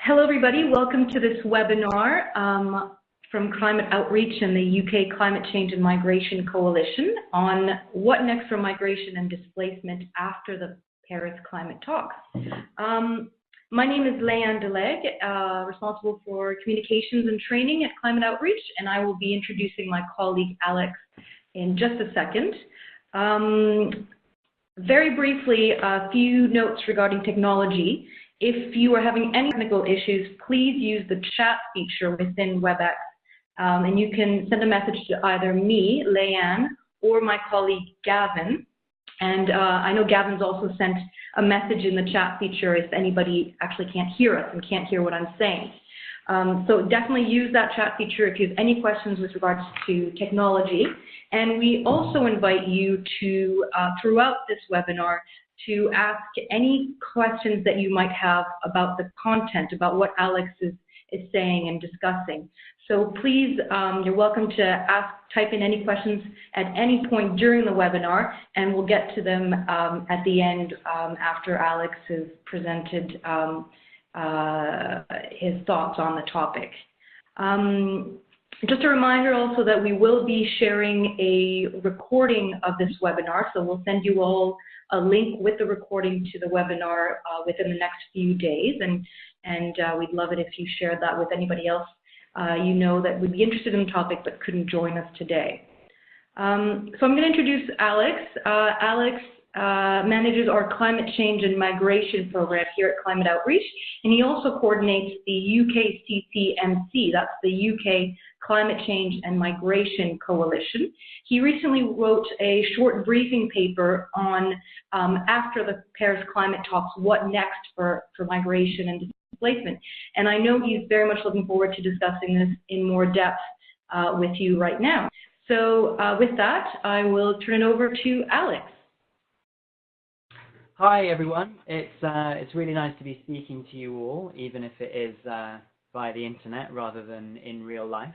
Hello, everybody. Welcome to this webinar from Climate Outreach and the UK Climate Change and Migration Coalition on what next for migration and displacement after the Paris climate talks. My name is Leanne Deleg, responsible for communications and training at Climate Outreach, and I will be introducing my colleague Alex in just a second. Very briefly, a few notes regarding technology. If you are having any technical issues, please use the chat feature within WebEx, and you can send a message to either me, Leanne, or my colleague Gavin. And I know Gavin's also sent a message in the chat feature if anybody actually can't hear us and can't hear what I'm saying. So definitely use that chat feature if you have any questions with regards to technology. And we also invite you to, throughout this webinar, to ask any questions that you might have about the content, about what Alex is saying and discussing. So please, you're welcome to type in any questions at any point during the webinar, and we'll get to them at the end after Alex has presented his thoughts on the topic. Just a reminder also that we will be sharing a recording of this webinar, so we'll send you all a link with the recording to the webinar within the next few days, and we'd love it if you shared that with anybody else you know that would be interested in the topic but couldn't join us today. So I'm going to introduce Alex. Alex manages our climate change and migration program here at Climate Outreach, and he also coordinates the UKCCMC, that's the UK Climate Change and Migration Coalition. He recently wrote a short briefing paper on, after the Paris climate talks, what next for migration and displacement. And I know he's very much looking forward to discussing this in more depth with you right now. So with that, I will turn it over to Alex. Hi everyone, it's really nice to be speaking to you all, even if it is via the internet rather than in real life.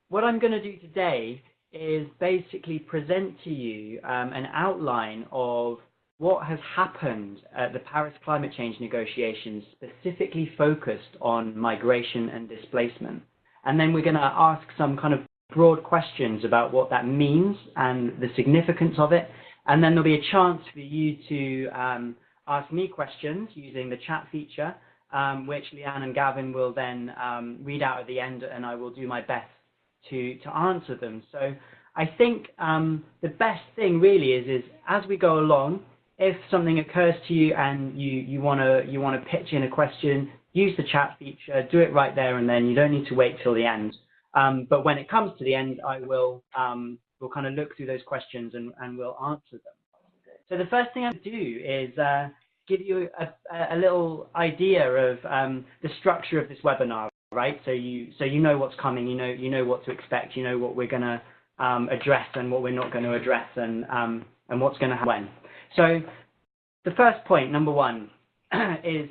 What I'm going to do today is basically present to you an outline of what has happened at the Paris climate change negotiations, specifically focused on migration and displacement. And then we're going to ask some kind of broad questions about what that means and the significance of it. And then there'll be a chance for you to ask me questions using the chat feature, which Leanne and Gavin will then read out at the end, and I will do my best to answer them. So I think the best thing really is as we go along, if something occurs to you and you want to pitch in a question, use the chat feature, do it right there and then. You don't need to wait till the end. But when it comes to the end, I will we'll kind of look through those questions and we'll answer them. So the first thing I'm going to do is give you a little idea of the structure of this webinar, right? So you know what's coming, you know what to expect, you know what we're going to address and what we're not going to address, and what's going to happen when. So the first point, number one, is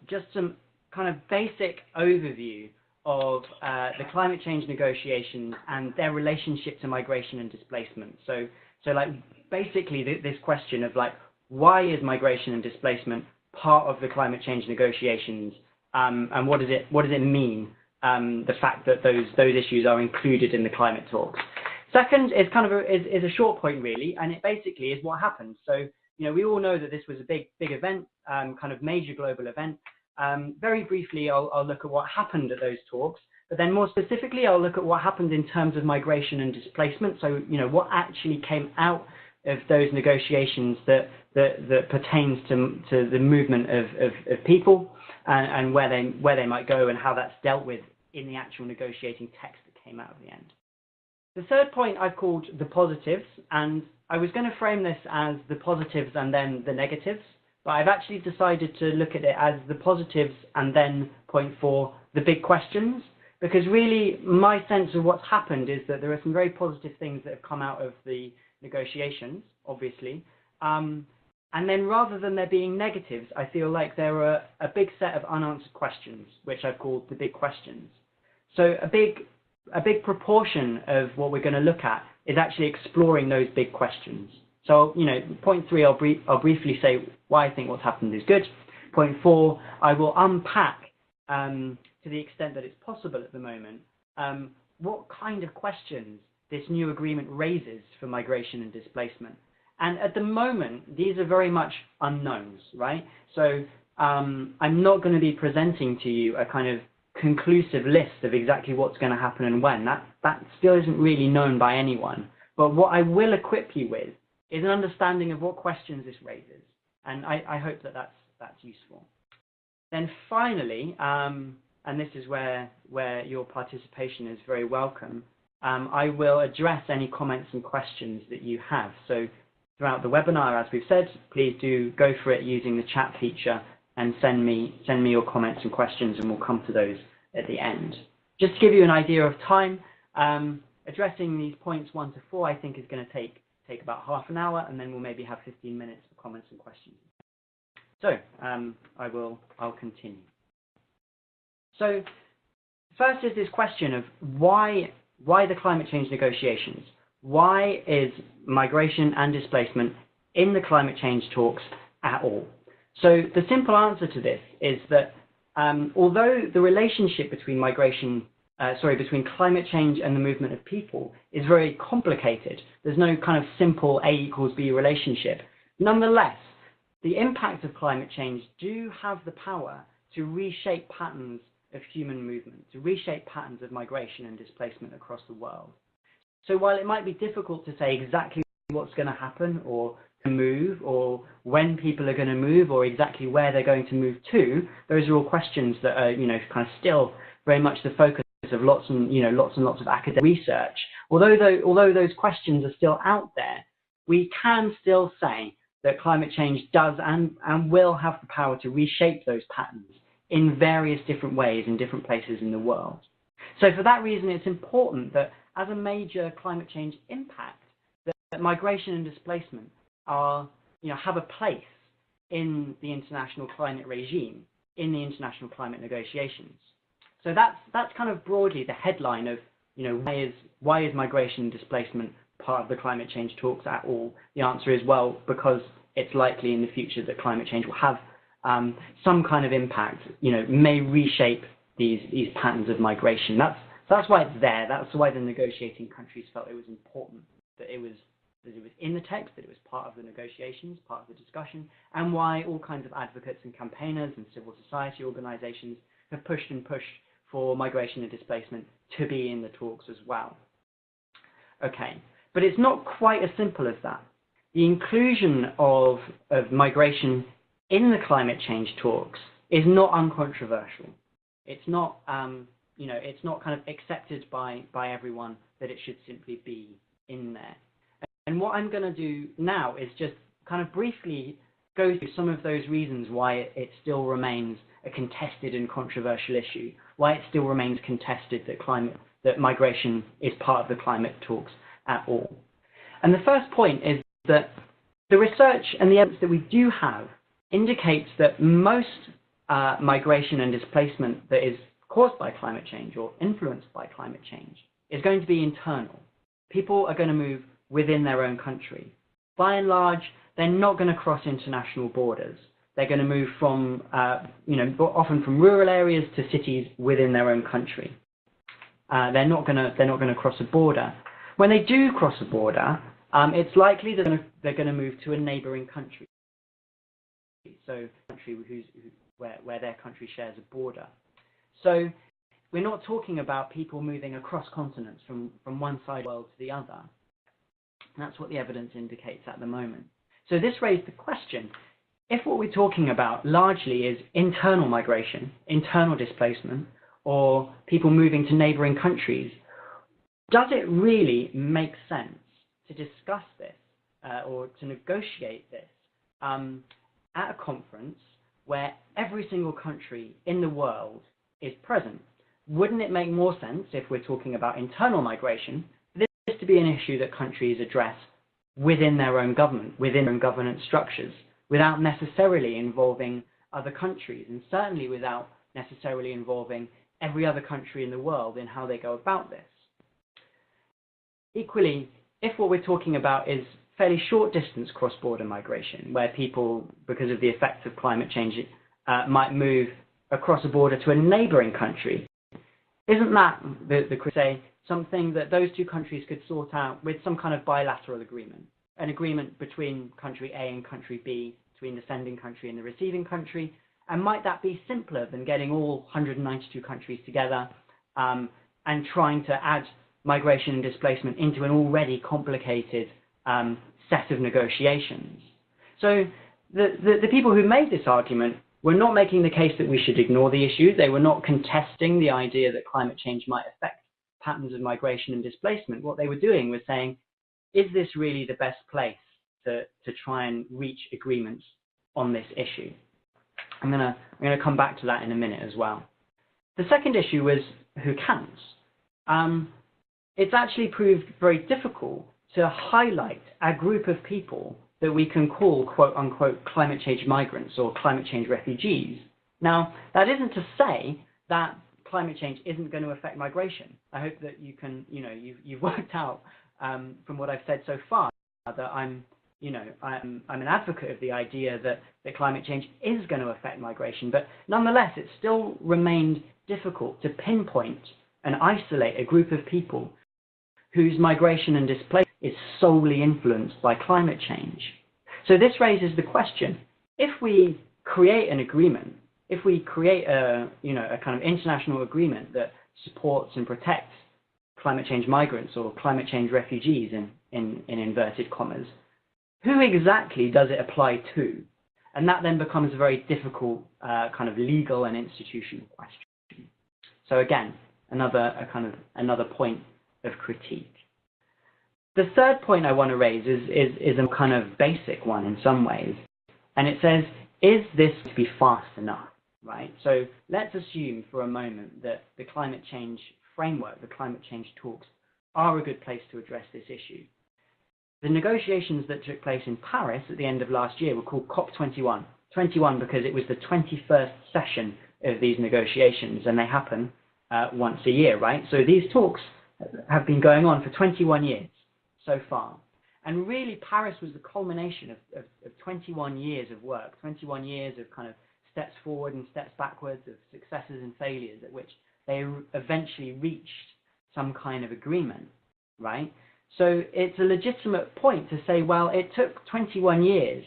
just some kind of basic overview of the climate change negotiations and their relationship to migration and displacement. So like basically this question of like, why is migration and displacement part of the climate change negotiations, and what does it mean, the fact that those issues are included in the climate talks. Second is kind of a short point really, and it basically is what happened. So we all know that this was a big event, kind of major global event. Very briefly, I'll look at what happened at those talks, but then more specifically, I'll look at what happened in terms of migration and displacement. So, what actually came out of those negotiations that pertains to the movement of people and where they might go and how that's dealt with in the actual negotiating text that came out of the end. The third point I've called the positives, and I was going to frame this as the positives and then the negatives. But I've actually decided to look at it as the positives and then point 4, the big questions, because really my sense of what's happened is that there are some very positive things that have come out of the negotiations, obviously. And then rather than there being negatives, I feel like there are a big set of unanswered questions, which I've called the big questions. So a big proportion of what we're going to look at is actually exploring those big questions. So, point 3, I'll briefly say why I think what's happened is good. Point 4, I will unpack, to the extent that it's possible at the moment, what kind of questions this new agreement raises for migration and displacement. And at the moment, these are very much unknowns, right? So I'm not going to be presenting to you a kind of conclusive list of exactly what's going to happen and when. That still isn't really known by anyone. But what I will equip you with is an understanding of what questions this raises. And I hope that that's useful. Then finally, and this is where your participation is very welcome, I will address any comments and questions that you have. So throughout the webinar, as we've said, please do go for it using the chat feature and send me your comments and questions, and we'll come to those at the end. Just to give you an idea of time, addressing these points 1 to 4, I think is going to take about half an hour, and then we'll maybe have 15 minutes for comments and questions. So I'll continue. So first is this question of why the climate change negotiations? Why is migration and displacement in the climate change talks at all? So the simple answer to this is that although the relationship between between climate change and the movement of people is very complicated, there's no kind of simple A equals B relationship. Nonetheless, the impact of climate change do have the power to reshape patterns of human movement, to reshape patterns of migration and displacement across the world. So while it might be difficult to say exactly what's going to happen or move, or when people are going to move, or exactly where they're going to move to, those are all questions that are, kind of still very much the focus of lots and lots of academic research. Although those questions are still out there, we can still say that climate change does and will have the power to reshape those patterns in various different ways in different places in the world. So for that reason, it's important that as a major climate change impact, that migration and displacement have a place in the international climate regime, in the international climate negotiations. So that's kind of broadly the headline of, why is migration and displacement part of the climate change talks at all? The answer is, well, because it's likely in the future that climate change will have some kind of impact, may reshape these patterns of migration. That's why it's there. That's why the negotiating countries felt it was important that it was in the text, that it was part of the negotiations, part of the discussion, and why all kinds of advocates and campaigners and civil society organizations have pushed and pushed for migration and displacement to be in the talks as well. Okay, but it's not quite as simple as that. The inclusion of migration in the climate change talks is not uncontroversial. It's not, it's not kind of accepted by everyone that it should simply be in there. And what I'm going to do now is just kind of briefly go through some of those reasons why it still remains a contested and controversial issue, why it still remains contested that migration is part of the climate talks at all. And the first point is that the research and the evidence that we do have indicates that most migration and displacement that is caused by climate change or influenced by climate change is going to be internal. People are going to move within their own country. By and large, they're not going to cross international borders. They're going to move from, often from rural areas to cities within their own country. They're not going to cross a border. When they do cross a border, it's likely that they're going to move to a neighbouring country. So, a country where their country shares a border. So, we're not talking about people moving across continents from one side of the world to the other. And that's what the evidence indicates at the moment. So this raised the question, if what we're talking about largely is internal migration, internal displacement, or people moving to neighbouring countries, does it really make sense to discuss this or to negotiate this at a conference where every single country in the world is present? Wouldn't it make more sense, if we're talking about internal migration, for this to be an issue that countries address within their own government, within their own governance structures, without necessarily involving other countries, and certainly without necessarily involving every other country in the world in how they go about this? Equally, if what we're talking about is fairly short distance cross-border migration, where people, because of the effects of climate change, might move across a border to a neighboring country. Isn't that, the say, something that those two countries could sort out with some kind of bilateral agreement? An agreement between country A and country B, between the sending country and the receiving country? And might that be simpler than getting all 192 countries together and trying to add migration and displacement into an already complicated set of negotiations? So the people who made this argument were not making the case that we should ignore the issue. They were not contesting the idea that climate change might affect patterns of migration and displacement. What they were doing was saying, is this really the best place to try and reach agreements on this issue? I'm gonna come back to that in a minute as well. The second issue was who counts. It's actually proved very difficult to highlight a group of people that we can call quote unquote climate change migrants or climate change refugees. Now, that isn't to say that climate change isn't going to affect migration. I hope that you can, you've worked out from what I've said so far that I'm an advocate of the idea that climate change is going to affect migration, but nonetheless, it still remained difficult to pinpoint and isolate a group of people whose migration and displacement is solely influenced by climate change. So this raises the question, if we create an agreement, if we create a kind of international agreement that supports and protects climate change migrants or climate change refugees in inverted commas, who exactly does it apply to? And that then becomes a very difficult kind of legal and institutional question. So again, another point of critique. The third point I want to raise is a kind of basic one in some ways. And it says, is this to be fast enough, right? So let's assume for a moment that the climate change framework, the climate change talks, are a good place to address this issue. The negotiations that took place in Paris at the end of last year were called COP21. 21 because it was the 21st session of these negotiations, and they happen once a year, right? So these talks have been going on for 21 years so far. And really, Paris was the culmination of 21 years of work, 21 years of kind of steps forward and steps backwards, of successes and failures, at which they eventually reached some kind of agreement, right? So it's a legitimate point to say, well, it took 21 years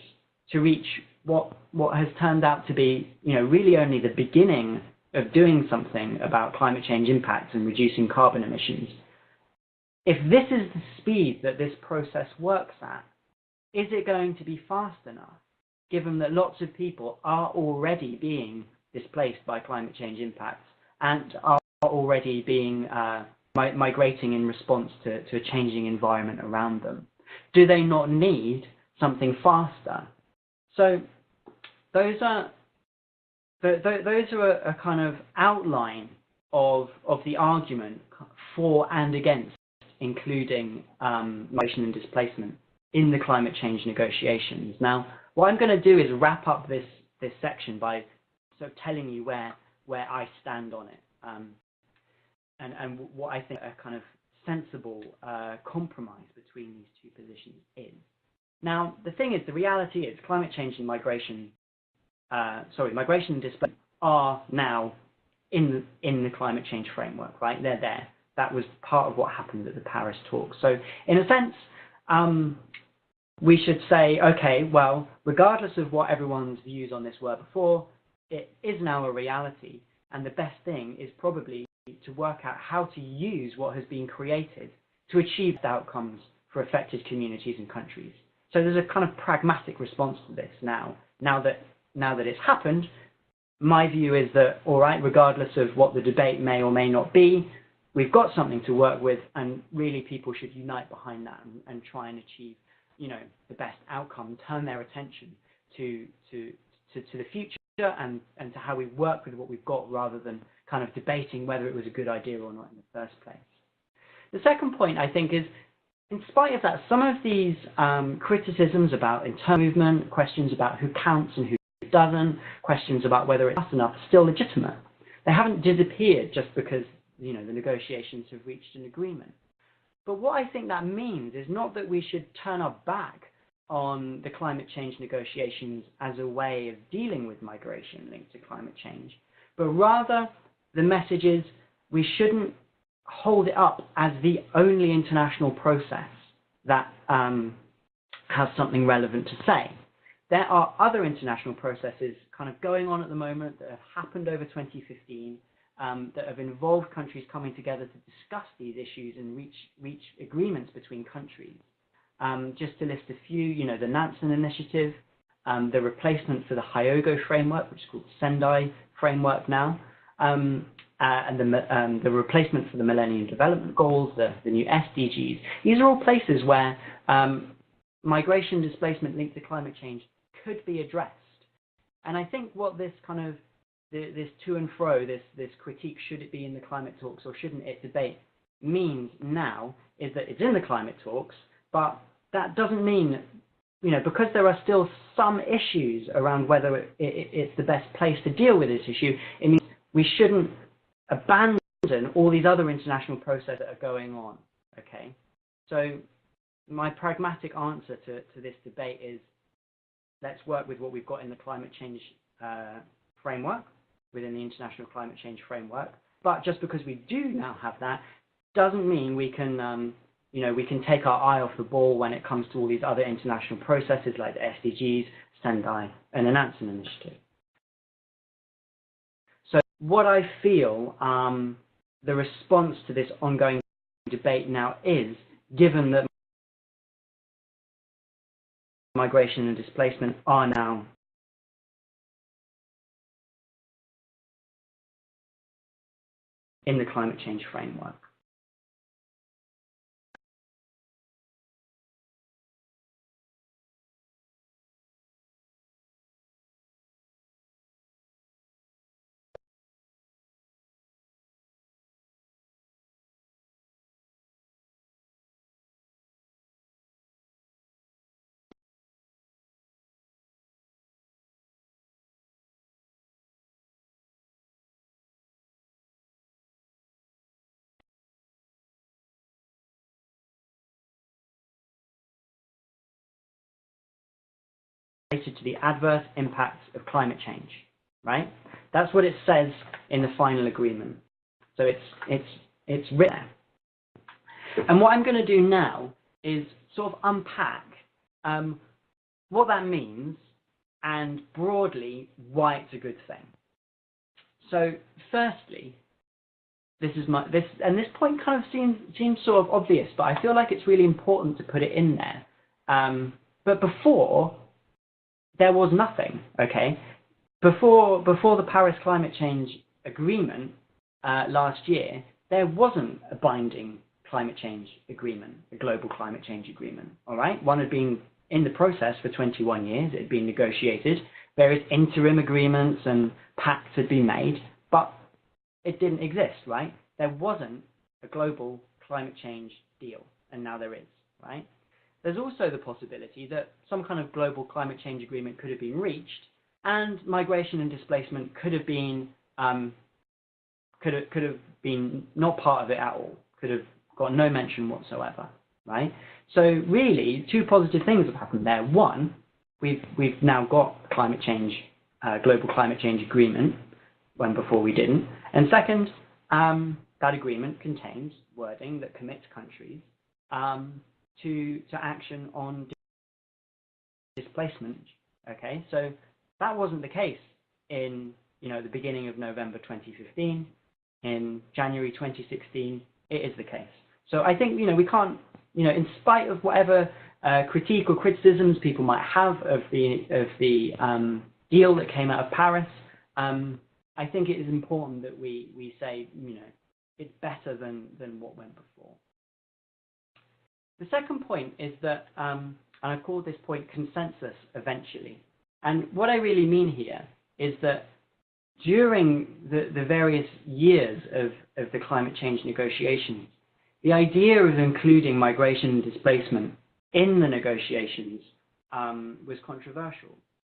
to reach what has turned out to be, really only the beginning of doing something about climate change impacts and reducing carbon emissions. If this is the speed that this process works at, is it going to be fast enough, given that lots of people are already being displaced by climate change impacts and are already being migrating in response to a changing environment around them? Do they not need something faster? So those are a kind of outline of the argument for and against including migration and displacement in the climate change negotiations. Now, what I'm going to do is wrap up this section by sort of telling you where I stand on it, and what I think a kind of sensible compromise between these two positions is. Now, the thing is, the reality is climate change and migration and displacement are now in the climate change framework, right? They're there. That was part of what happened at the Paris talks. So in a sense, we should say, okay, well, regardless of what everyone's views on this were before, it is now a reality. And the best thing is probably to work out how to use what has been created to achieve the outcomes for affected communities and countries. So there's a kind of pragmatic response to this now that it's happened. My view is that, all right, regardless of what the debate may or may not be, we've got something to work with, and really people should unite behind that and try and achieve, the best outcome, turn their attention to the future and to how we work with what we've got, rather than kind of debating whether it was a good idea or not in the first place. The second point, I think, is, in spite of that, some of these criticisms about internal movement, questions about who counts and who doesn't, questions about whether it's fast enough, are still legitimate. They haven't disappeared just because the negotiations have reached an agreement. But what I think that means is not that we should turn our back on the climate change negotiations as a way of dealing with migration linked to climate change, but rather the message is we shouldn't hold it up as the only international process that has something relevant to say. There are other international processes kind of going on at the moment that have happened over 2015 that have involved countries coming together to discuss these issues and reach agreements between countries. Just to list a few, you know, the Nansen Initiative, the replacement for the Hyogo framework, which is called Sendai framework now, and the replacement for the Millennium Development Goals, the new SDGs. These are all places where migration displacement linked to climate change could be addressed. And I think what this kind of, this to and fro, this critique, should it be in the climate talks or shouldn't it debate, means now is that it's in the climate talks, but that doesn't mean, you know, because there are still some issues around whether it's the best place to deal with this issue, it means we shouldn't abandon all these other international processes that are going on, okay? So my pragmatic answer to this debate is, let's work with what we've got in the climate change framework, within the international climate change framework. But just because we do now have that, doesn't mean we can, you know, we can take our eye off the ball when it comes to all these other international processes like the SDGs, Sendai, and the Nansen Initiative. So what I feel the response to this ongoing debate now is, given that migration and displacement are now in the climate change framework. Related to the adverse impacts of climate change, right? That's what it says in the final agreement. So it's written. And what I'm going to do now is sort of unpack what that means and broadly why it's a good thing. So firstly, this point kind of seems sort of obvious, but I feel like it's really important to put it in there. But before, there was nothing, okay? Before the Paris Climate Change Agreement last year, there wasn't a binding climate change agreement, a global climate change agreement, all right? One had been in the process for 21 years, it had been negotiated, various interim agreements and pacts had been made, but it didn't exist, right? There wasn't a global climate change deal, and now there is, right? There's also the possibility that some kind of global climate change agreement could have been reached, and migration and displacement could have been not part of it at all, could have got no mention whatsoever, right? So really, two positive things have happened there. One, we've now got climate change, global climate change agreement, when before we didn't. And second, that agreement contains wording that commits countries to action on displacement. Okay, so that wasn't the case in the beginning of November 2015. In January 2016, it is the case. So I think we can't, in spite of whatever critique or criticisms people might have of the deal that came out of Paris, I think it is important that we say it's better than what went before. The second point is that, and I've called this point consensus eventually. And what I really mean here is that during the various years of the climate change negotiations, the idea of including migration and displacement in the negotiations was controversial.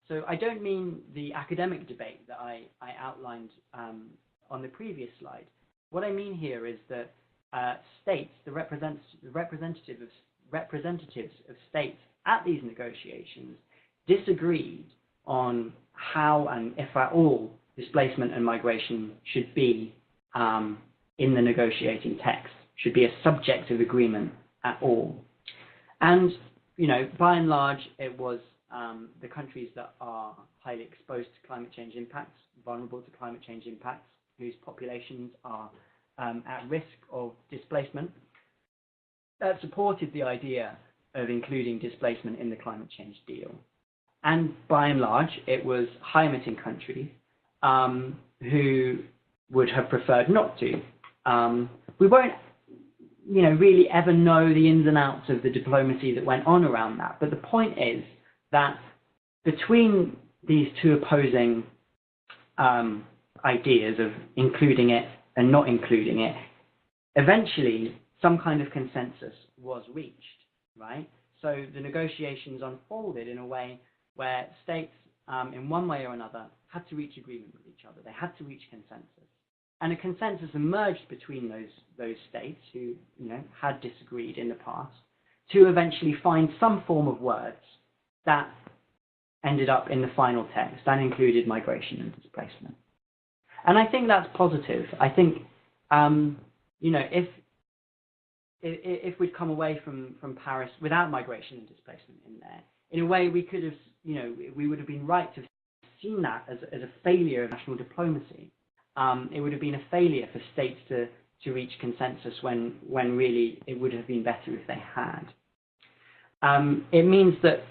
So I don't mean the academic debate that I outlined on the previous slide. What I mean here is that states, the representatives of states at these negotiations disagreed on how and if at all displacement and migration should be in the negotiating text, should be a subject of agreement at all. And, you know, by and large, it was the countries that are highly exposed to climate change impacts, vulnerable to climate change impacts, whose populations are at risk of displacement, that supported the idea of including displacement in the climate change deal. And by and large, it was high-emitting countries who would have preferred not to. We won't, you know, really ever know the ins and outs of the diplomacy that went on around that. But the point is that between these two opposing ideas of including it and not including it, eventually some kind of consensus was reached, right? So the negotiations unfolded in a way where states, in one way or another, had to reach agreement with each other. They had to reach consensus. And a consensus emerged between those states who, you know, had disagreed in the past to eventually find some form of words that ended up in the final text and included migration and displacement. And I think that's positive. I think, you know, if we'd come away from Paris without migration and displacement in there, in a way we could have, you know, we would have been right to have seen that as a failure of national diplomacy. It would have been a failure for states to reach consensus when really it would have been better if they had. It means that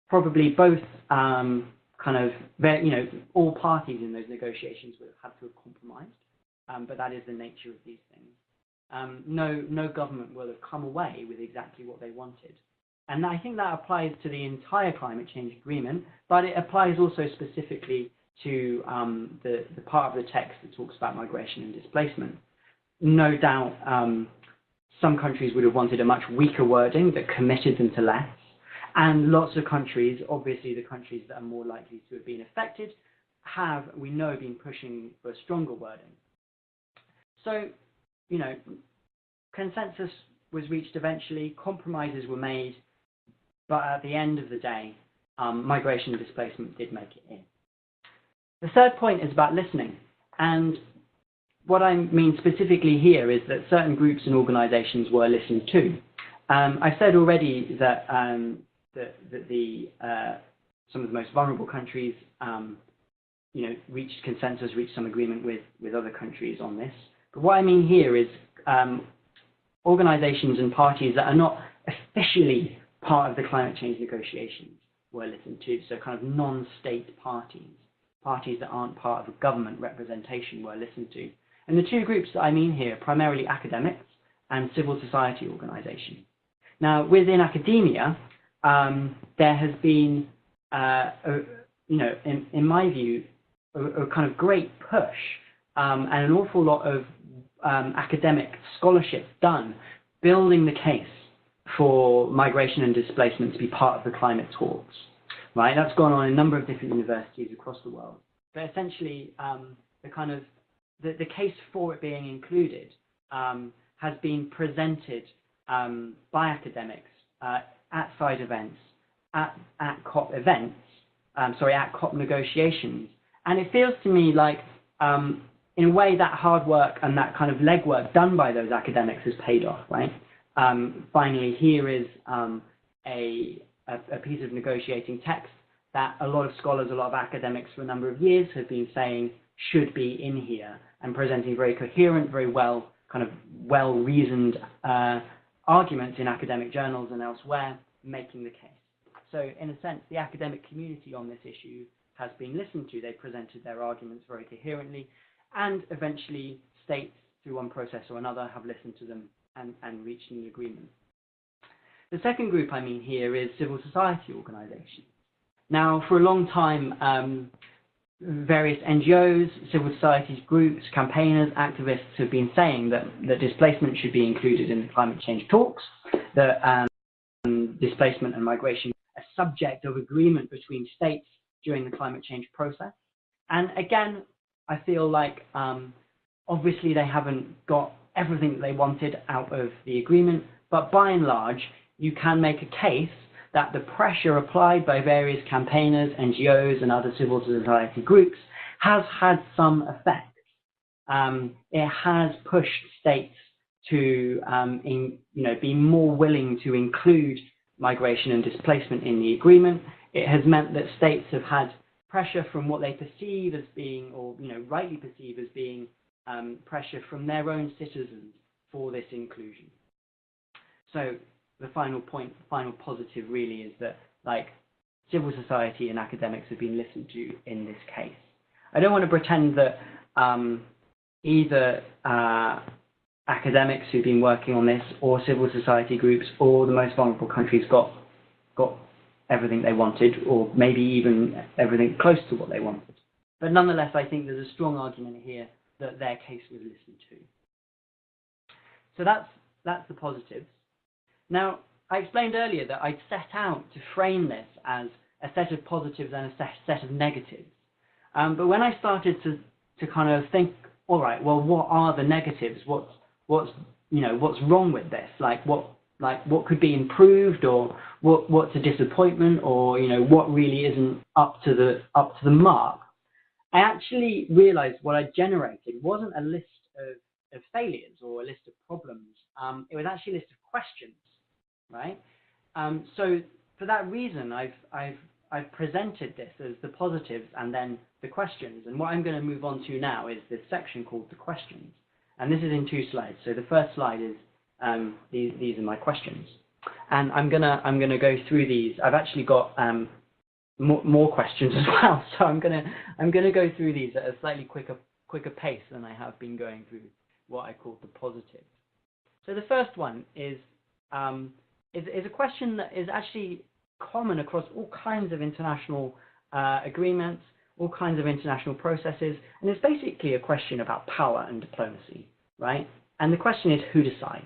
probably both kind of, you know, all parties in those negotiations would have had to have compromised, but that is the nature of these things. No government will have come away with exactly what they wanted. And I think that applies to the entire climate change agreement, but it applies also specifically to the part of the text that talks about migration and displacement. No doubt some countries would have wanted a much weaker wording that committed them to less, and lots of countries, obviously the countries that are more likely to have been affected, have, we know, been pushing for a stronger wording. So, you know, consensus was reached eventually, compromises were made, but at the end of the day, migration and displacement did make it in. The third point is about listening. And what I mean specifically here is that certain groups and organizations were listened to. I've said already that, some of the most vulnerable countries, you know, reached consensus, reached some agreement with other countries on this. But what I mean here is organizations and parties that are not officially part of the climate change negotiations were listened to, so kind of non-state parties that aren't part of a government representation were listened to. And the two groups that I mean here are primarily academics and civil society organizations. Now, within academia, there has been, you know, in my view, a kind of great push and an awful lot of academic scholarship done building the case for migration and displacement to be part of the climate talks, right? That's gone on in a number of different universities across the world. But essentially, the case for it being included has been presented by academics at side events, at COP events, at COP negotiations. And it feels to me like, in a way, that hard work and that kind of legwork done by those academics has paid off, right? Finally, here is a piece of negotiating text that a lot of scholars, a lot of academics for a number of years have been saying should be in here, and presenting very coherent, very well-reasoned arguments in academic journals and elsewhere, making the case. So in a sense, the academic community on this issue has been listened to. They presented their arguments very coherently, and eventually states, through one process or another, have listened to them and reached an agreement. The second group I mean here is civil society organizations. Now, for a long time, various NGOs, civil society groups, campaigners, activists have been saying that displacement should be included in the climate change talks, that displacement and migration are a subject of agreement between states during the climate change process. And again, I feel like obviously they haven't got everything that they wanted out of the agreement, but by and large, you can make a case that the pressure applied by various campaigners, NGOs, and other civil society groups has had some effect. It has pushed states to be more willing to include migration and displacement in the agreement. It has meant that states have had pressure from what they perceive as being, or rightly perceive as being, pressure from their own citizens for this inclusion. So the final point, final positive really is that civil society and academics have been listened to in this case. I don't want to pretend that either academics who've been working on this or civil society groups or the most vulnerable countries got everything they wanted, or maybe even everything close to what they wanted. But nonetheless, I think there's a strong argument here that their case was listened to. So that's the positives. Now, I explained earlier that I'd set out to frame this as a set of positives and a set of negatives. But when I started to kind of think, all right, well, what are the negatives? What's wrong with this? What could be improved, or what's a disappointment, or what really isn't up to the mark? I actually realized what I generated wasn't a list of failures or a list of problems. It was actually a list of questions, right? So for that reason, I've presented this as the positives and then the questions. And what I'm going to move on to now is this section called the questions. And this is in 2 slides. So the first slide is these are my questions, and I'm gonna go through these. I've actually got more questions as well, so I'm gonna go through these at a slightly quicker pace than I have been going through what I call the positives. So the first one is a question that is actually common across all kinds of international agreements, all kinds of international processes, and it's basically a question about power and diplomacy, right? And the question is, who decides?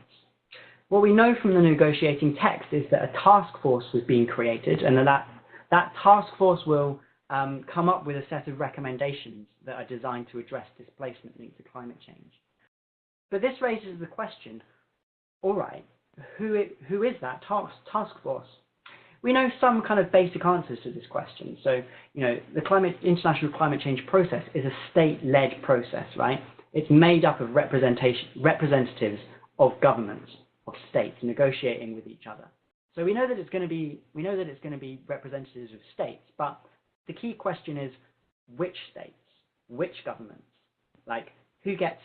What we know from the negotiating text is that a task force was being created, and that task force will come up with a set of recommendations that are designed to address displacement linked to climate change. But this raises the question, all right, who is that task force? We know some kind of basic answers to this question. So, the international climate change process is a state-led process, right? It's made up of representatives of governments, of states, negotiating with each other. So we know that it's going to be representatives of states, but the key question is which states, which governments, who gets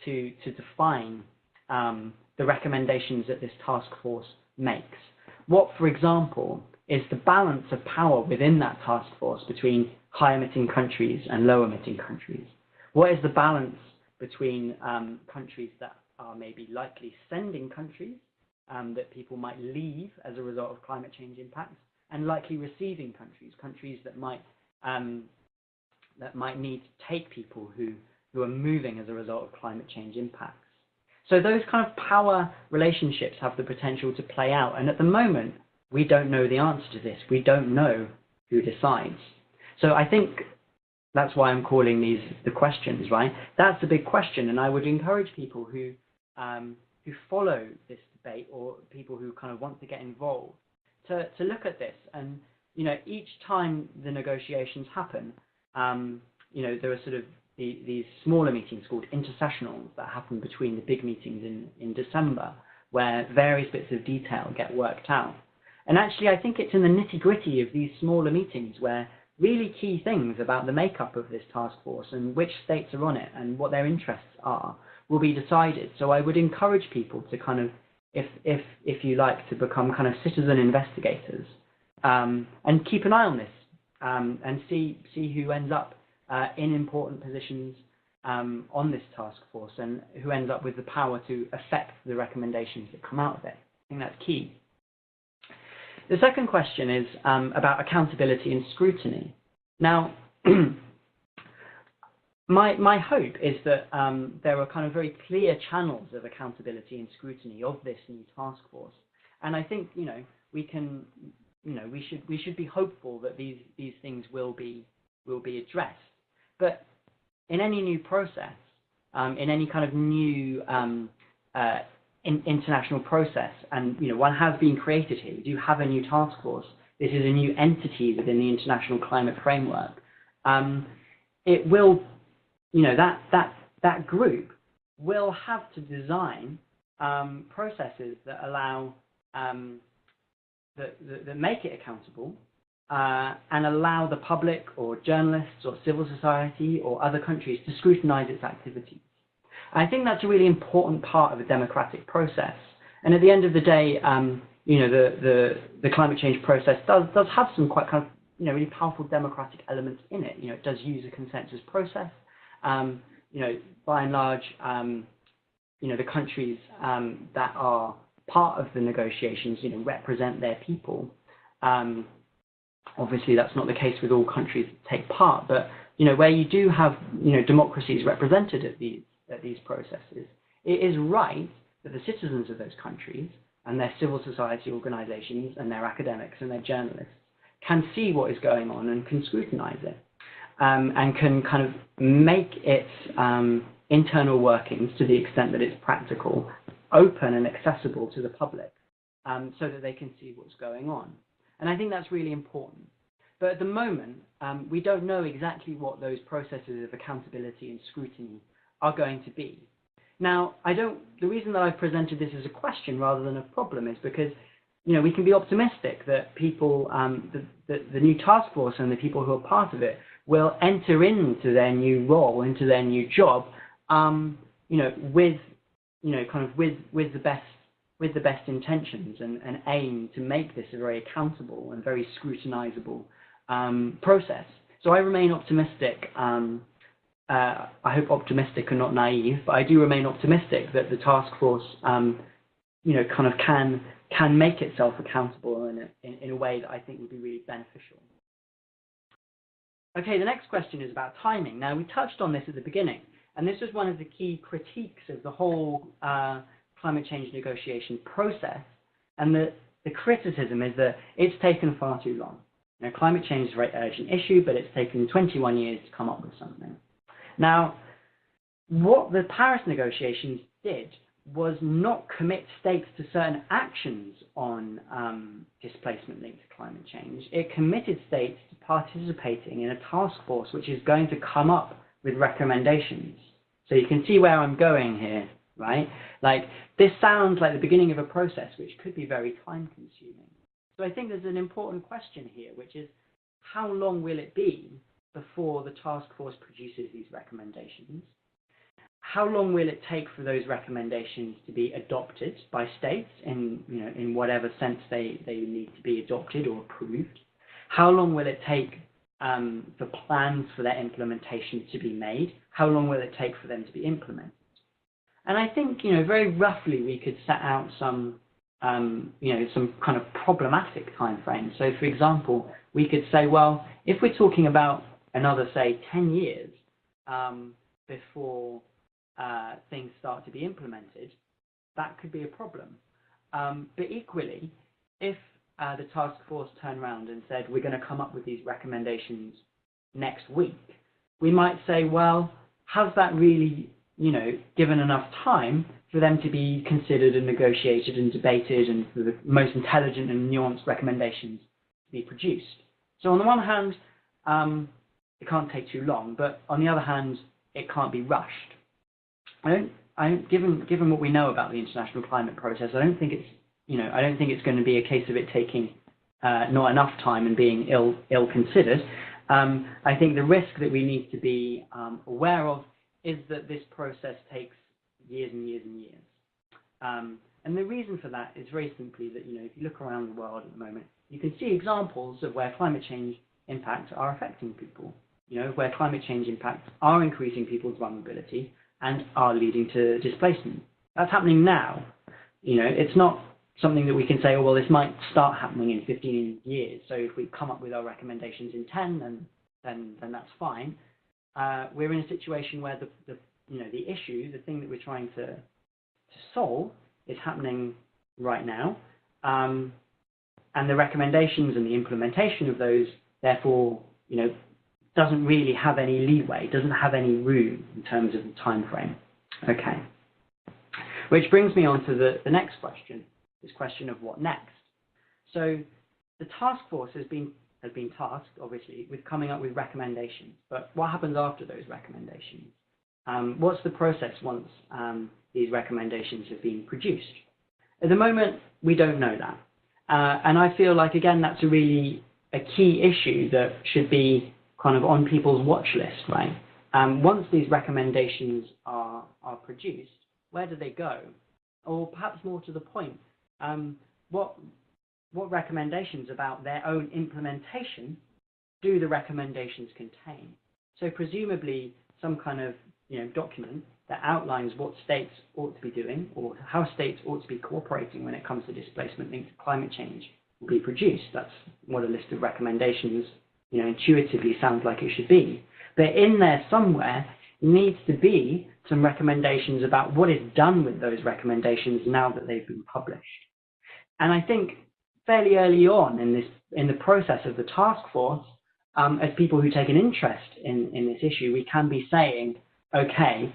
to define the recommendations that this task force makes. What, for example, is the balance of power within that task force between high-emitting countries and low-emitting countries? What is the balance between countries that are maybe likely sending countries that people might leave as a result of climate change impacts, and likely receiving countries that might need to take people who are moving as a result of climate change impacts? So those kind of power relationships have the potential to play out, and at the moment we don't know the answer to this. We don't know who decides. So I think that's why I'm calling these the questions, right? That's the big question, and I would encourage people who follow this debate, or people who kind of want to get involved, to look at this. And each time the negotiations happen, there are sort of these smaller meetings called intersessionals that happen between the big meetings in December, where various bits of detail get worked out. And actually, I think it's in the nitty-gritty of these smaller meetings where really key things about the makeup of this task force and which states are on it and what their interests are will be decided. So I would encourage people to kind of, if you like, to become kind of citizen investigators, and keep an eye on this, and see who ends up in important positions on this task force, and who ends up with the power to affect the recommendations that come out of it. I think that's key. The second question is about accountability and scrutiny. Now, my hope is that there are kind of very clear channels of accountability and scrutiny of this new task force, and I think we should be hopeful that these things will be addressed. But in any new process, in any kind of new international process, and one has been created here. We do have a new task force. This is a new entity within the international climate framework. It will, that group will have to design processes that allow that make it accountable and allow the public or journalists or civil society or other countries to scrutinize its activities. I think that's a really important part of a democratic process. And at the end of the day, the climate change process does have some quite kind of really powerful democratic elements in it. It does use a consensus process. By and large, the countries that are part of the negotiations, represent their people. Obviously, that's not the case with all countries that take part, but where you do have democracies represented at these processes, it is right that the citizens of those countries and their civil society organizations and their academics and their journalists can see what is going on and can scrutinize it, and can kind of make its internal workings, to the extent that it's practical, open and accessible to the public, so that they can see what's going on. And I think that's really important. But at the moment, we don't know exactly what those processes of accountability and scrutiny are going to be. Now, the reason that I've presented this as a question rather than a problem is because, we can be optimistic that people, the new task force and the people who are part of it will enter into their new role, into their new job, with the best intentions and aim to make this a very accountable and very scrutinizable process. So I remain optimistic. I hope optimistic and not naive, but I do remain optimistic that the task force, can make itself accountable in a way that I think would be really beneficial. Okay, the next question is about timing. Now, we touched on this at the beginning, and this was one of the key critiques of the whole climate change negotiation process, and the criticism is that it's taken far too long. Climate change is a very urgent issue, but it's taken 21 years to come up with something. Now, what the Paris negotiations did was not commit states to certain actions on displacement linked to climate change. It committed states to participating in a task force which is going to come up with recommendations. So you can see where I'm going here, right? Like, this sounds like the beginning of a process which could be very time consuming. So I think there's an important question here, which is, how long will it be before the task force produces these recommendations? How long will it take for those recommendations to be adopted by states in whatever sense they need to be adopted or approved? How long will it take for plans for their implementation to be made? How long will it take for them to be implemented? And I think, very roughly we could set out some kind of problematic time frame. So, for example, we could say, well, if we're talking about another, say, 10 years before things start to be implemented, that could be a problem. But equally, if the task force turned around and said, we're going to come up with these recommendations next week, we might say, well, has that really, given enough time for them to be considered and negotiated and debated and for the most intelligent and nuanced recommendations to be produced? So on the one hand, it can't take too long, but on the other hand, it can't be rushed. Given what we know about the international climate process, I don't think it's going to be a case of it taking not enough time and being ill considered. I think the risk that we need to be aware of is that this process takes years and years and years. And the reason for that is very simply that, if you look around the world at the moment, you can see examples of where climate change impacts are affecting people, where climate change impacts are increasing people's vulnerability and are leading to displacement. That's happening now. It's not something that we can say, oh, well, this might start happening in 15 years. So if we come up with our recommendations in 10, then that's fine. We're in a situation where the issue, the thing that we're trying to solve, is happening right now, and the recommendations and the implementation of those, therefore, doesn't really have any leeway, doesn't have any room in terms of the time frame. Okay. Which brings me on to the next question, this question of what next. So the task force has been tasked, obviously, with coming up with recommendations. But what happens after those recommendations? What's the process once these recommendations have been produced? At the moment, we don't know that. And I feel like, again, that's a key issue that should be kind of on people's watch list, right? Once these recommendations are produced, where do they go? Or perhaps more to the point, what recommendations about their own implementation do the recommendations contain? So presumably some kind of document that outlines what states ought to be doing or how states ought to be cooperating when it comes to displacement linked to climate change will be produced. That's what a list of recommendations intuitively sounds like it should be. But in there somewhere needs to be some recommendations about what is done with those recommendations now that they've been published. And I think fairly early on in the process of the task force, as people who take an interest in this issue, we can be saying, okay,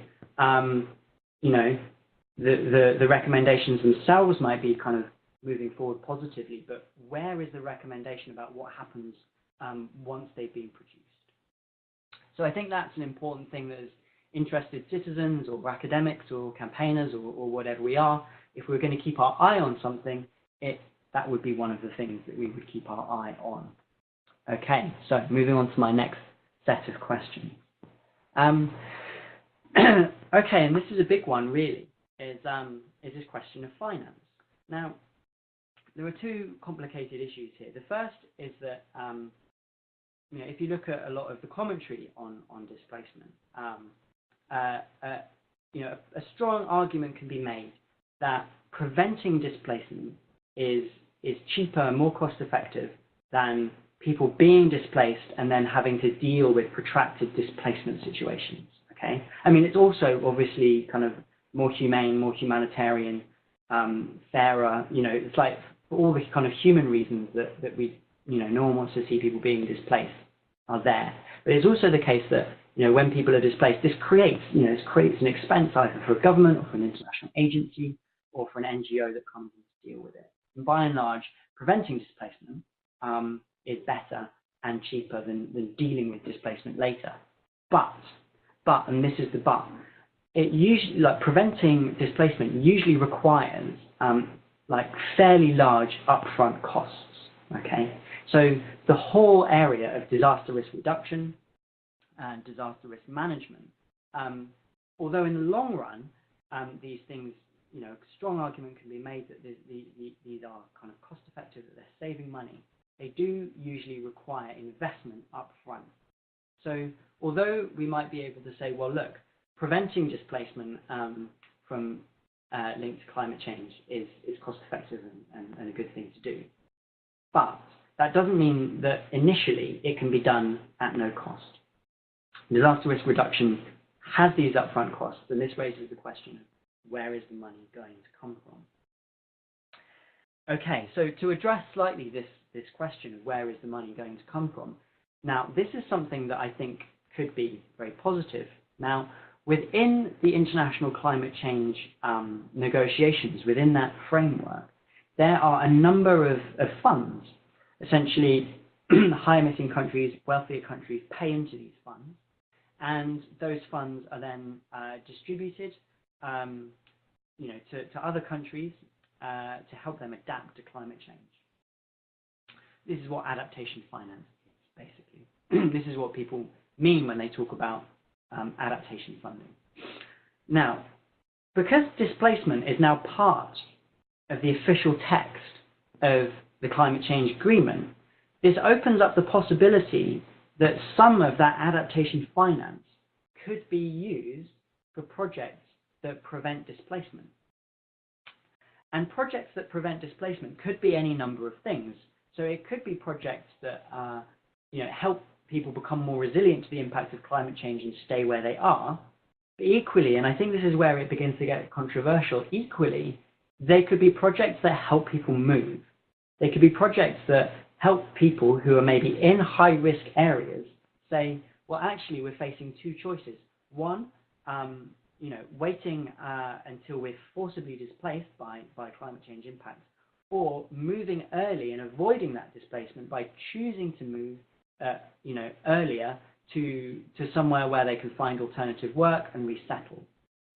the recommendations themselves might be kind of moving forward positively, but where is the recommendation about what happens once they've been produced? So I think that's an important thing that is interested citizens or academics or campaigners or whatever we are. If we're going to keep our eye on something, that would be one of the things that we would keep our eye on. Okay, so moving on to my next set of questions. Okay, and this is a big one really, is this question of finance. Now, there are two complicated issues here. The first is that if you look at a lot of the commentary on displacement, a strong argument can be made that preventing displacement is cheaper and more cost effective than people being displaced and then having to deal with protracted displacement situations. Okay, I mean, it's also obviously kind of more humane, more humanitarian, fairer. It's like for all the kind of human reasons that we, no one wants to see people being displaced are there. But it's also the case that when people are displaced, this creates an expense either for a government or for an international agency or for an NGO that comes in to deal with it. And by and large, preventing displacement is better and cheaper than dealing with displacement later. But, and this is the but, it usually, preventing displacement usually requires fairly large upfront costs. Okay, so the whole area of disaster risk reduction and disaster risk management, although in the long run these things, a strong argument can be made that these are kind of cost effective, that they're saving money, they do usually require investment up front. So although we might be able to say, well, look, preventing displacement from linked to climate change is cost effective and a good thing to do, but that doesn't mean that initially it can be done at no cost. Disaster risk reduction has these upfront costs, and this raises the question of where is the money going to come from? Okay, so to address slightly this question of where is the money going to come from, now this is something that I think could be very positive. Now, within the international climate change negotiations, within that framework, there are a number of funds. Essentially, high-emitting countries, wealthier countries pay into these funds, and those funds are then distributed to other countries to help them adapt to climate change. This is what adaptation finance is, basically. This is what people mean when they talk about adaptation funding. Now, because displacement is now part of the official text of the climate change agreement, this opens up the possibility that some of that adaptation finance could be used for projects that prevent displacement. And projects that prevent displacement could be any number of things. So it could be projects that help people become more resilient to the impact of climate change and stay where they are. But equally, and I think this is where it begins to get controversial, equally, they could be projects that help people move. They could be projects that help people who are maybe in high-risk areas say, well, actually, we're facing two choices. One, waiting until we're forcibly displaced by climate change impacts, or moving early and avoiding that displacement by choosing to move earlier to somewhere where they can find alternative work and resettle.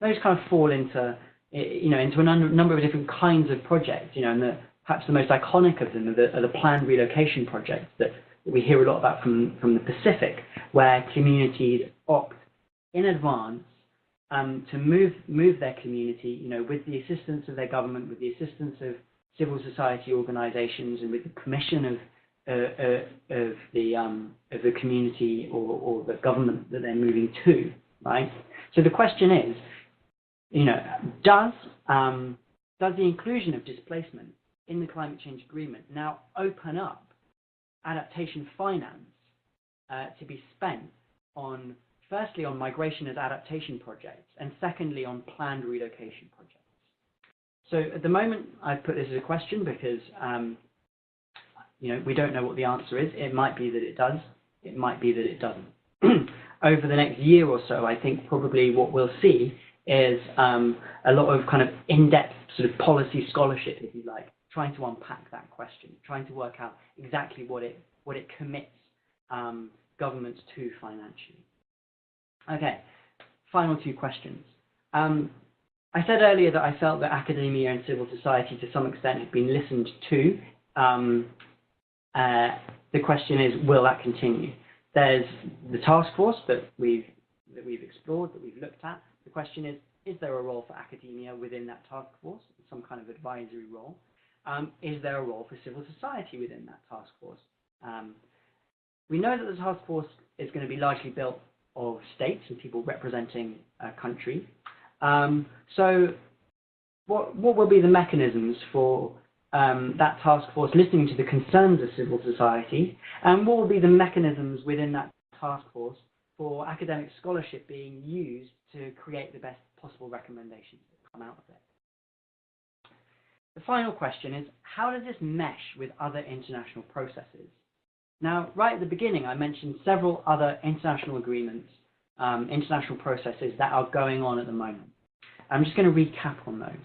Those kind of fall into into a number of different kinds of projects, and perhaps the most iconic of them are the planned relocation projects that we hear a lot about from the Pacific, where communities opt in advance to move their community, with the assistance of their government, with the assistance of civil society organisations, and with the permission of the community or the government that they're moving to, right? So the question is, does the inclusion of displacement in the climate change agreement now open up adaptation finance to be spent on, firstly, on migration as adaptation projects, and secondly, on planned relocation projects? So at the moment, I've put this as a question because we don't know what the answer is. It might be that it does. It might be that it doesn't. Over the next year or so, I think probably what we'll see is a lot of kind of in-depth sort of policy scholarship, if you like, trying to unpack that question, trying to work out exactly what it commits governments to financially. Okay, final two questions. I said earlier that I felt that academia and civil society to some extent had been listened to. The question is, will that continue? There's the task force that we've explored, that we've looked at. The question is there a role for academia within that task force, some kind of advisory role? Is there a role for civil society within that task force? We know that the task force is going to be largely built of states and people representing a country. So what will be the mechanisms for that task force listening to the concerns of civil society, and what will be the mechanisms within that task force for academic scholarship being used to create the best possible recommendations that come out of it? The final question is, how does this mesh with other international processes? Now, right at the beginning, I mentioned several other international agreements, international processes that are going on at the moment. I'm just going to recap on those.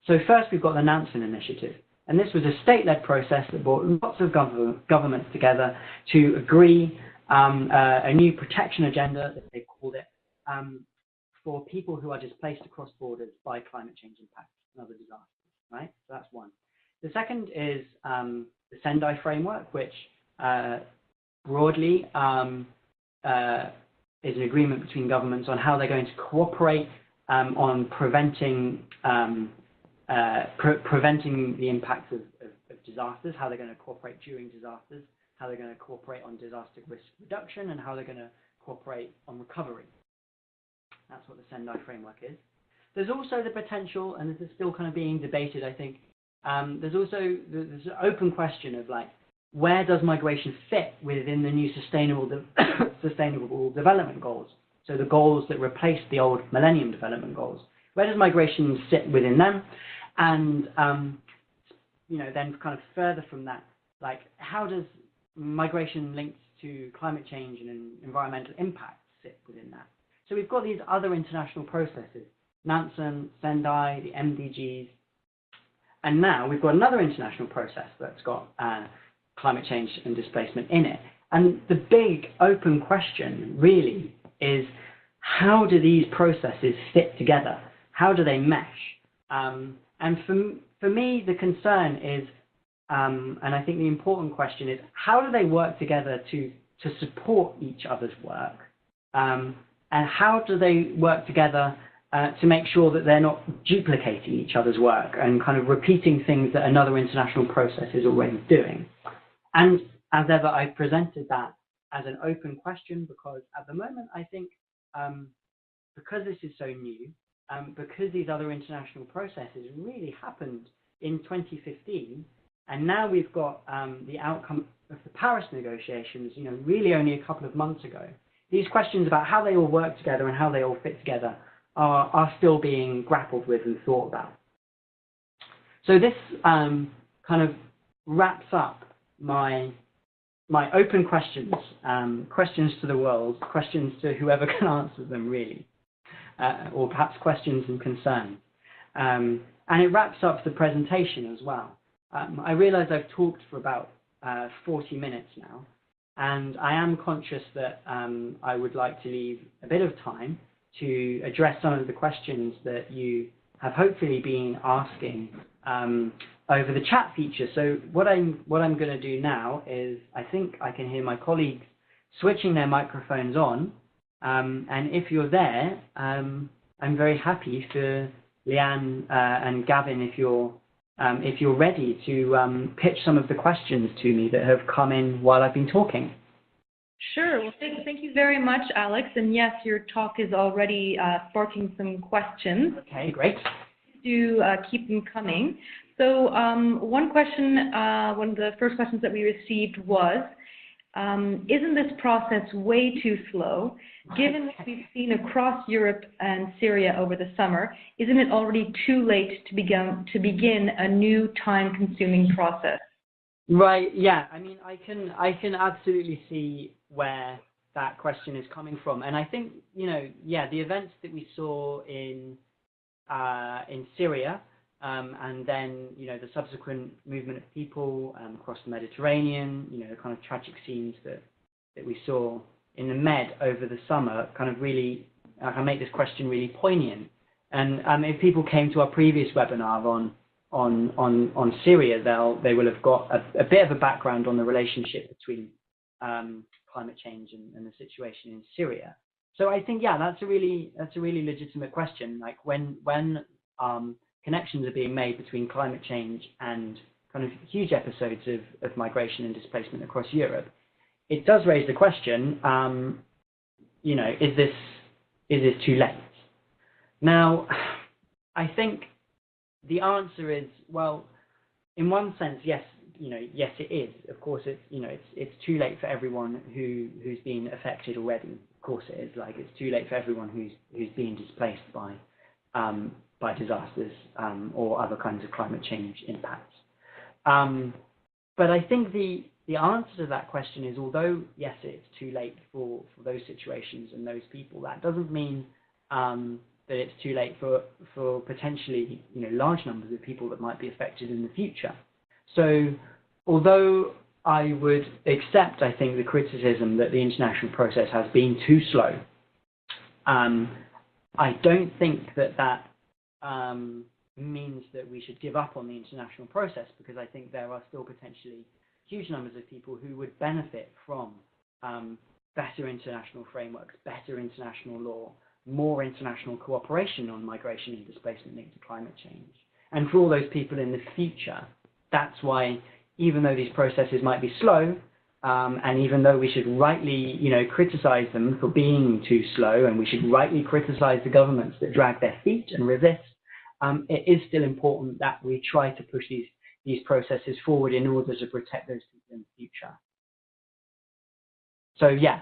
So first, we've got the Nansen Initiative. And this was a state-led process that brought lots of governments together to agree a new protection agenda, that they called it, for people who are displaced across borders by climate change impacts and other disasters, right? So that's one. The second is the Sendai framework, which broadly is an agreement between governments on how they're going to cooperate on preventing the impacts of disasters, how they're going to cooperate during disasters, how they're going to cooperate on disaster risk reduction, and how they're going to cooperate on recovery. That's what the Sendai framework is. There's also the potential, and this is still kind of being debated, I think, there's an open question of, like, where does migration fit within the new sustainable development goals? So the goals that replace the old Millennium Development Goals. Where does migration sit within them? And then kind of further from that, like, how does migration linked to climate change and environmental impacts sit within that? So we've got these other international processes, Nansen, Sendai, the MDGs, and now we've got another international process that's got climate change and displacement in it. And the big open question really is, how do these processes fit together? How do they mesh? And for me, the concern is, and I think the important question is, how do they work together to support each other's work? And how do they work together to make sure that they're not duplicating each other's work and kind of repeating things that another international process is already doing? And as ever, I've presented that as an open question because at the moment, I think, because this is so new, because these other international processes really happened in 2015, and now we've got the outcome of the Paris negotiations, really only a couple of months ago. These questions about how they all work together and how they all fit together are still being grappled with and thought about. So this kind of wraps up my open questions, questions to the world, questions to whoever can answer them, really. or perhaps questions and concerns. And it wraps up the presentation as well. I realize I've talked for about 40 minutes now, and I am conscious that I would like to leave a bit of time to address some of the questions that you have hopefully been asking over the chat feature. So what I'm going to do now is, I think I can hear my colleagues switching their microphones on, and if you're there, I'm very happy for Leanne and Gavin, if you're ready to pitch some of the questions to me that have come in while I've been talking. Sure. Well, thank you very much, Alex. And yes, your talk is already sparking some questions. Okay, great. Do keep them coming. So one question, one of the first questions that we received was, isn't this process way too slow? Given what we've seen across Europe and Syria over the summer, isn't it already too late to begin a new time-consuming process? Right. Yeah. I mean, I can absolutely see where that question is coming from, and I think, you know, yeah, the events that we saw in Syria, and then, you know, the subsequent movement of people across the Mediterranean, you know, the kind of tragic scenes that we saw in the Med over the summer kind of really can make this question really poignant. And if people came to our previous webinar on Syria, they will have got a bit of a background on the relationship between climate change and the situation in Syria. So I think, yeah, that's a really legitimate question. Like when connections are being made between climate change and kind of huge episodes of migration and displacement across Europe, it does raise the question, you know, is this too late? Now, I think the answer is, well, in one sense, yes, you know, yes, it is. Of course, it's too late for everyone who's been affected already. Of course, it is. Like, it's too late for everyone who's being displaced by disasters or other kinds of climate change impacts. But I think the answer to that question is, although yes, it's too late for those situations and those people, that doesn't mean that it's too late for potentially, you know, large numbers of people that might be affected in the future. So although I would accept, I think, the criticism that the international process has been too slow, I don't think that means that we should give up on the international process, because I think there are still potentially huge numbers of people who would benefit from better international frameworks, better international law, more international cooperation on migration and displacement linked to climate change. And for all those people in the future, that's why, even though these processes might be slow, and even though we should rightly, you know, criticize them for being too slow, and we should rightly criticize the governments that drag their feet and resist, it is still important that we try to push these processes forward in order to protect those people in the future. So yeah,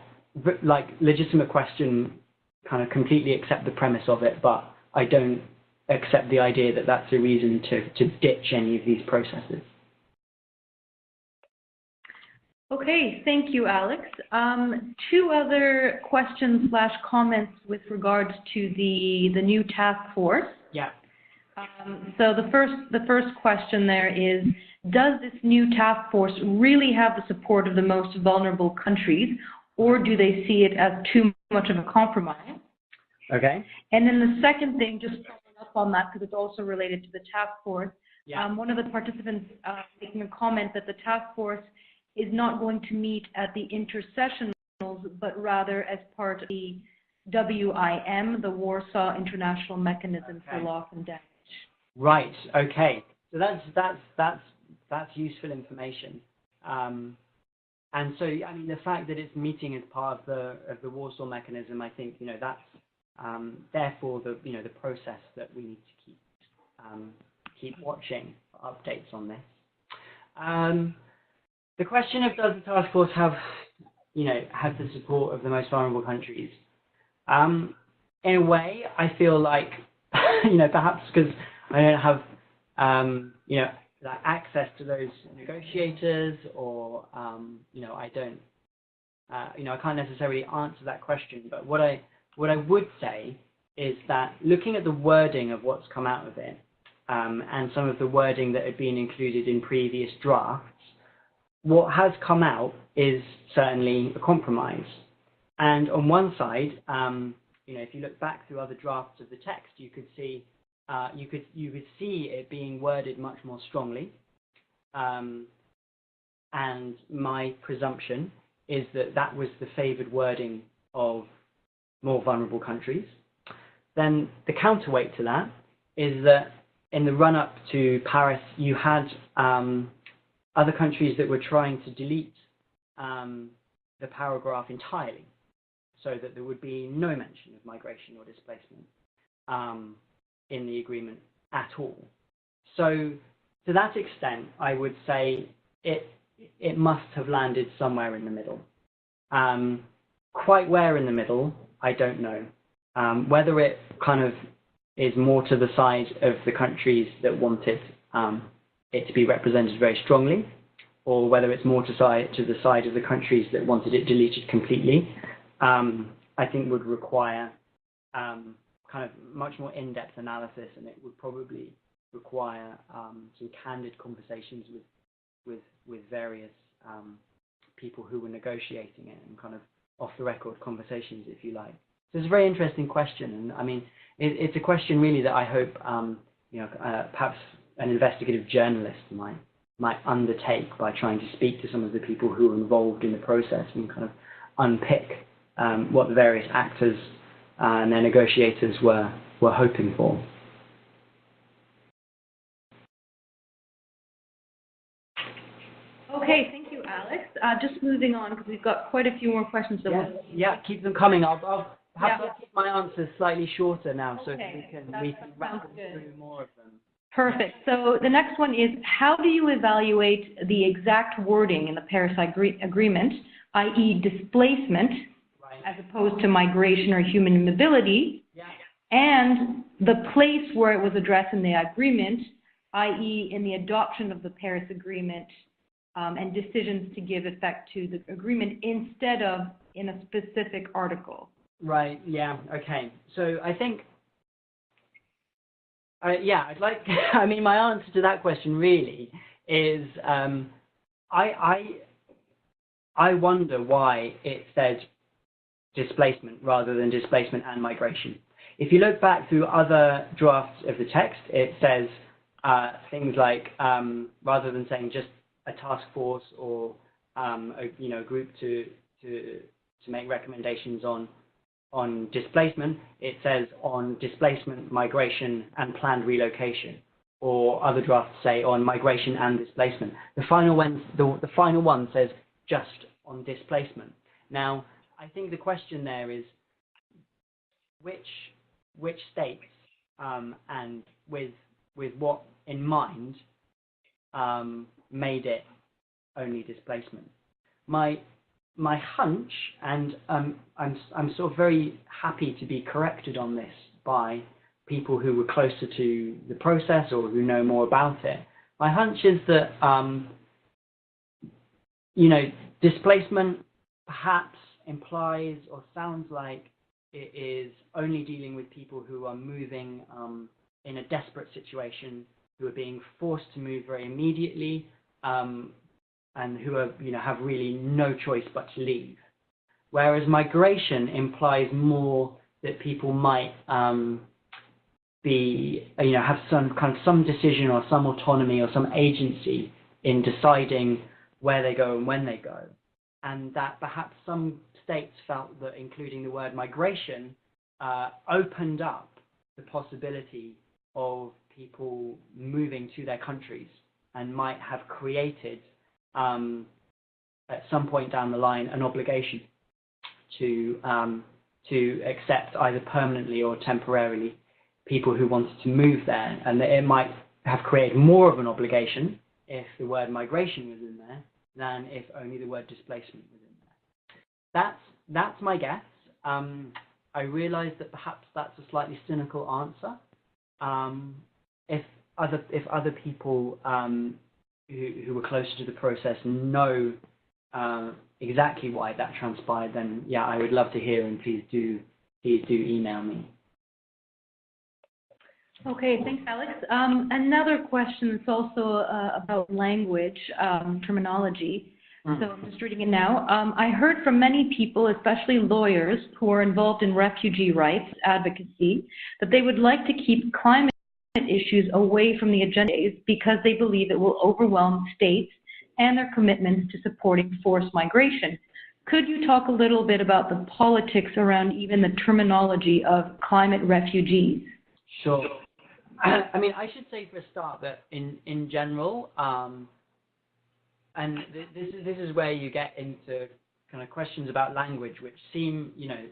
like, legitimate question, kind of completely accept the premise of it, but I don't accept the idea that that's a reason to ditch any of these processes. Okay, thank you, Alex. Two other questions / comments with regards to the new task force. Yeah. So the first question there is, does this new task force really have the support of the most vulnerable countries, or do they see it as too much of a compromise? Okay. And then the second thing, just following up on that, because it's also related to the task force, yeah. One of the participants making a comment that the task force is not going to meet at the intersessionals, but rather as part of the WIM, the Warsaw International Mechanism for Loss and Damage. Right. Okay. So that's useful information. And so, I mean, the fact that it's meeting as part of the Warsaw mechanism, I think, you know, that's therefore the process that we need to keep watching for updates on this. The question of, does the task force have the support of the most vulnerable countries? In a way, I feel like, you know, perhaps because I don't have, you know, like access to those negotiators, or, you know, I don't, you know, I can't necessarily answer that question. But what I would say is that looking at the wording of what's come out of it, and some of the wording that had been included in previous drafts, what has come out is certainly a compromise. And on one side, if you look back through other drafts of the text, you could see you could see it being worded much more strongly. And my presumption is that that was the favoured wording of more vulnerable countries. Then the counterweight to that is that in the run-up to Paris, you had other countries that were trying to delete the paragraph entirely, so that there would be no mention of migration or displacement in the agreement at all. So to that extent, I would say it must have landed somewhere in the middle. Quite where in the middle, I don't know. Whether it kind of is more to the side of the countries that wanted it to be represented very strongly, or whether it's more to the side of the countries that wanted it deleted completely, I think would require kind of much more in-depth analysis, and it would probably require some candid conversations with various people who were negotiating it, and kind of off-the-record conversations, if you like. So it's a very interesting question, and I mean, it's a question really that I hope perhaps an investigative journalist might undertake by trying to speak to some of the people who were involved in the process and kind of unpick what the various actors and their negotiators were hoping for. Okay, thank you, Alex. Just moving on, because we've got quite a few more questions. Yeah, keep them coming. I'll keep my answers slightly shorter now, so that we can rattle through more of them. Perfect. So the next one is, how do you evaluate the exact wording in the Paris Agreement, i.e. displacement, as opposed to migration or human mobility, and the place where it was addressed in the agreement, i.e. in the adoption of the Paris Agreement, and decisions to give effect to the agreement instead of in a specific article? Right, yeah, okay. So I think, I'd like, I mean, my answer to that question really is, I wonder why it said displacement rather than displacement and migration. If you look back through other drafts of the text, it says things like, rather than saying just a task force or a group to make recommendations on displacement, it says on displacement, migration, and planned relocation. Or other drafts say on migration and displacement. The final one says just on displacement. Now, I think the question there is which states and with what in mind made it only displacement. My hunch, and I'm sort of very happy to be corrected on this by people who were closer to the process or who know more about it. My hunch is that displacement perhaps implies or sounds like it is only dealing with people who are moving in a desperate situation, who are being forced to move very immediately, and who are, have really no choice but to leave. Whereas migration implies more that people might have some decision or some autonomy or some agency in deciding where they go and when they go. And that perhaps some states felt that including the word migration opened up the possibility of people moving to their countries and might have created at some point down the line an obligation to accept either permanently or temporarily people who wanted to move there, and that it might have created more of an obligation if the word migration was in there than if only the word displacement was in there. That's my guess. I realise that perhaps that's a slightly cynical answer. If other people who were closer to the process know exactly why that transpired, then yeah, I would love to hear, and please do email me. Okay, thanks, Alex. Another question that's also about language, terminology. So I'm just reading it now. I heard from many people, especially lawyers, who are involved in refugee rights advocacy, that they would like to keep climate issues away from the agenda because they believe it will overwhelm states and their commitments to supporting forced migration. Could you talk a little bit about the politics around even the terminology of climate refugees? Sure. I mean, I should say for a start that in general, and this is where you get into kind of questions about language, which seem, you know,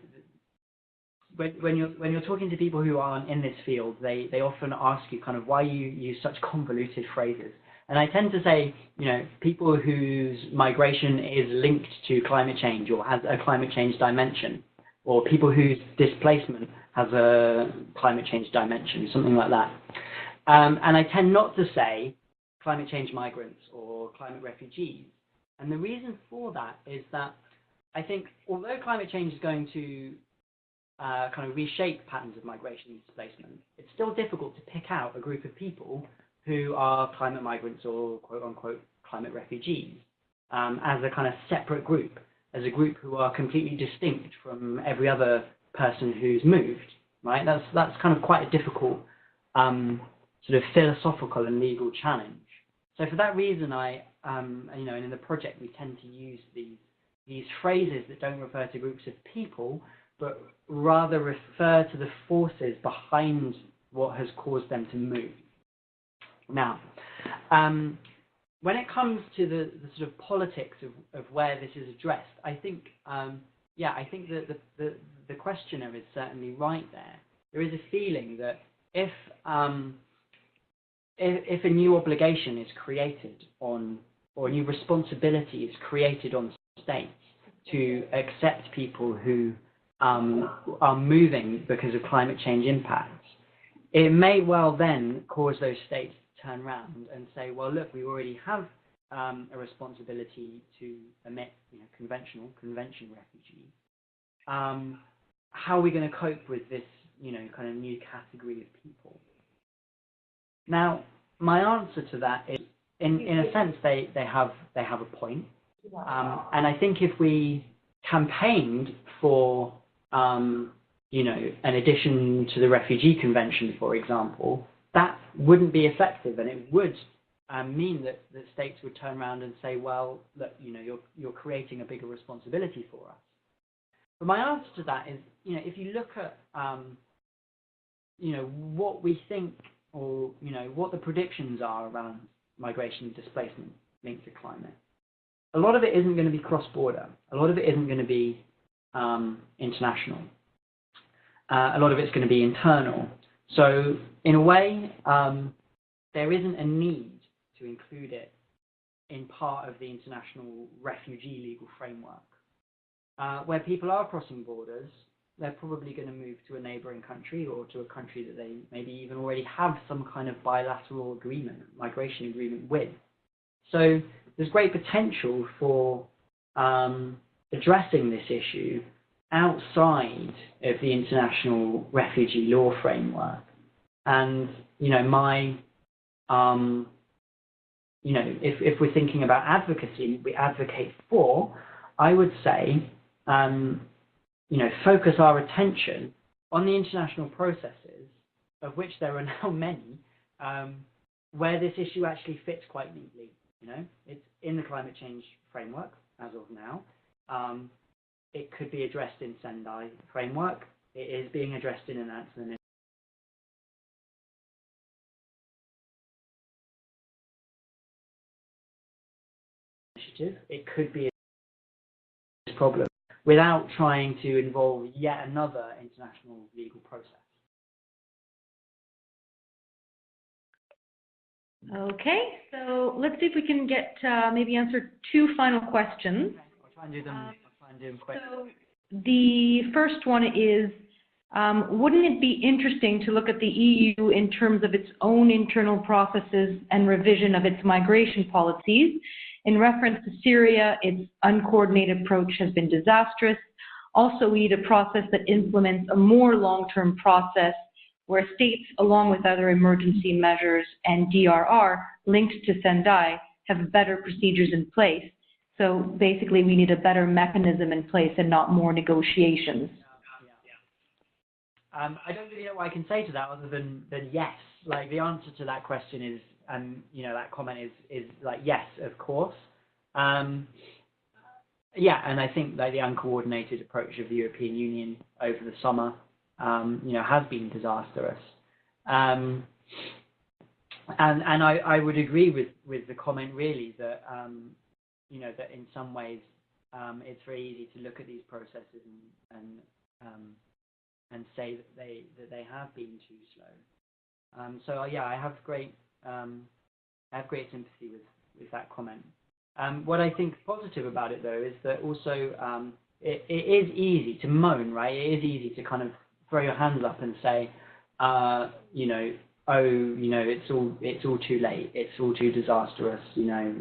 when you're talking to people who aren't in this field, they often ask you kind of why you use such convoluted phrases. And I tend to say, you know, people whose migration is linked to climate change or has a climate change dimension, or people whose displacement has a climate change dimension, something like that. And I tend not to say climate change migrants or climate refugees. And the reason for that is that I think although climate change is going to kind of reshape patterns of migration and displacement, it's still difficult to pick out a group of people who are climate migrants or quote-unquote climate refugees as a kind of separate group, as a group who are completely distinct from every other person who's moved, right? That's kind of quite a difficult sort of philosophical and legal challenge. So for that reason, you know, and in the project we tend to use these phrases that don't refer to groups of people, but rather refer to the forces behind what has caused them to move. Now, when it comes to the sort of politics of where this is addressed, I think, yeah, I think that the questioner is certainly right there. There is a feeling that if a new obligation is created on, or a new responsibility is created on states to accept people who are moving because of climate change impacts, it may well then cause those states to turn around and say, well, look, we already have a responsibility to admit, you know, convention refugees. How are we going to cope with this, you know, kind of new category of people? Now, my answer to that is, in a sense, they have a point, and I think if we campaigned for, you know, an addition to the Refugee Convention, for example, that wouldn't be effective, and it would mean that states would turn around and say, well, look, you know, you're creating a bigger responsibility for us. But my answer to that is, you know, if you look at, you know, what we think, or, you know, what the predictions are around migration and displacement linked to climate, a lot of it isn't going to be cross-border. A lot of it isn't going to be international. A lot of it's going to be internal. So, in a way, there isn't a need to include it in part of the international refugee legal framework. Where people are crossing borders, they're probably going to move to a neighboring country or to a country that they maybe even already have some kind of bilateral agreement, migration agreement with. So there's great potential for addressing this issue outside of the international refugee law framework. And, you know, you know, if we're thinking about advocacy, we advocate for, I would say, you know, focus our attention on the international processes, of which there are now many, where this issue actually fits quite neatly. You know, it's in the climate change framework as of now. It could be addressed in Sendai framework. It is being addressed in an answer initiative. It could be a problem without trying to involve yet another international legal process. Okay, so let's see if we can get maybe answer two final questions. Okay, I'll try and do them quick. So the first one is, wouldn't it be interesting to look at the EU in terms of its own internal processes and revision of its migration policies? In reference to Syria, its uncoordinated approach has been disastrous. Also, we need a process that implements a more long-term process where states, along with other emergency measures and DRR linked to Sendai, have better procedures in place. So basically, we need a better mechanism in place and not more negotiations. I don't really know what I can say to that other than yes. Like, the answer to that question is, you know, that comment is like, yes, of course. Yeah, and I think that the uncoordinated approach of the European Union over the summer, you know, has been disastrous. And I would agree with the comment really that, you know, that in some ways it's very easy to look at these processes and say that they have been too slow. So yeah, I have great sympathy with that comment. What I think positive about it though is that also it is easy to moan, right? It is easy to kind of throw your hands up and say, you know, oh, you know, it's all too late, it's all too disastrous, you know,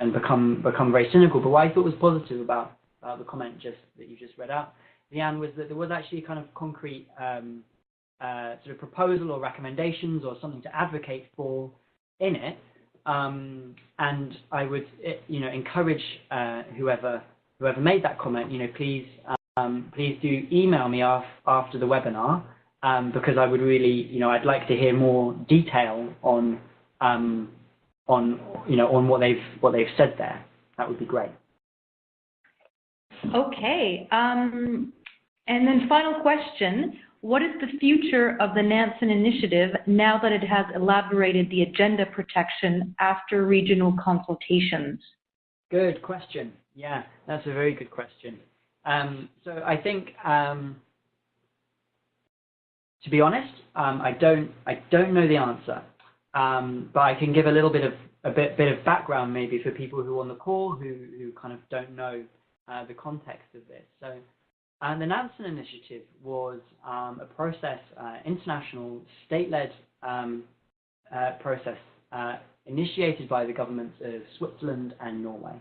and become very cynical. But what I thought was positive about the comment that you just read out, Leanne, was that there was actually a kind of concrete sort of proposal or recommendations or something to advocate for in it. And I would, you know, encourage whoever made that comment, you know, please do email me after the webinar, because I would really, you know, I'd like to hear more detail on you know, on what they've said there. That would be great. Okay, and then final question. What is the future of the Nansen Initiative now that it has elaborated the agenda protection after regional consultations? Good question. Yeah, that's a very good question. So I think, to be honest, I don't know the answer, but I can give a little bit of background maybe for people who are on the call who kind of don't know the context of this. So. And the Nansen Initiative was a process, international, state-led process initiated by the governments of Switzerland and Norway.